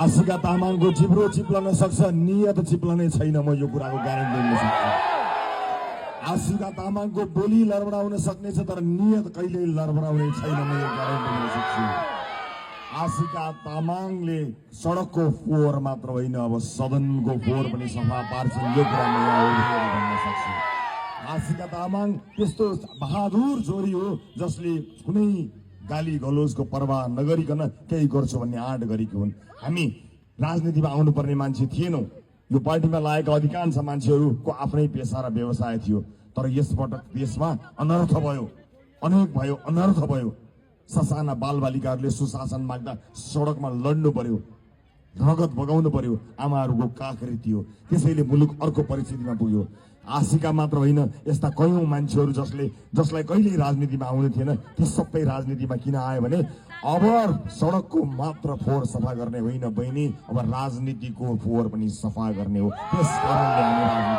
आशिका तामाङको जिब्रो चिप्लन सक्छ, नियत चिप्लनै छैन। म यो कुराको ग्यारेन्टी दिन सक्छु। आशिका तामाङको बोली लडबडाउन सक्नेछ, तर नियत कहिल्यै लडबडाउने छैन। म यो ग्यारेन्टी दिन सक्छु। आशिका तामाङले सडकको फोहोर मात्र होइन, अब सदनको फोहोर पनि सफा पार्छन्। यो कुरा म यहाँ भन्न सक्छु। आशिका तामाङ त्यस्तो बहादुर छोरी हो जसले कुनै गाली गलोजको पर्वाह नगरिकन केही गर्छु भन्ने आँट गरेकी हुन्। हामी राजनीतिमा आउनुपर्ने मान्छे थिएनौँ। यो पार्टीमा लागेका अधिकांश मान्छेहरूको आफ्नै पेसा र व्यवसाय थियो, तर यसपटक देशमा अनर्थ भयो, अनेक भयो, अनर्थ भयो। ससाना बालबालिकाहरूले सुशासन माग्दा सडकमा लड्नु पर्यो, रगत बगाउनु पर्यो। आमाहरूको काखरी थियो, त्यसैले मुलुक अर्को परिस्थितिमा पुग्यो। आशिका मात्र होइन, यस्ता कयौं मान्छेहरू जसलाई कहिल्यै राजनीतिमा आउनु थिएन, ती सबै राजनीतिमा किन आयो भने अब सडकको मात्र फोहोर सफा गर्ने होइन बहिनी, अब राजनीतिको फोहोर पनि सफा गर्ने हो। त्यस कारणले हामी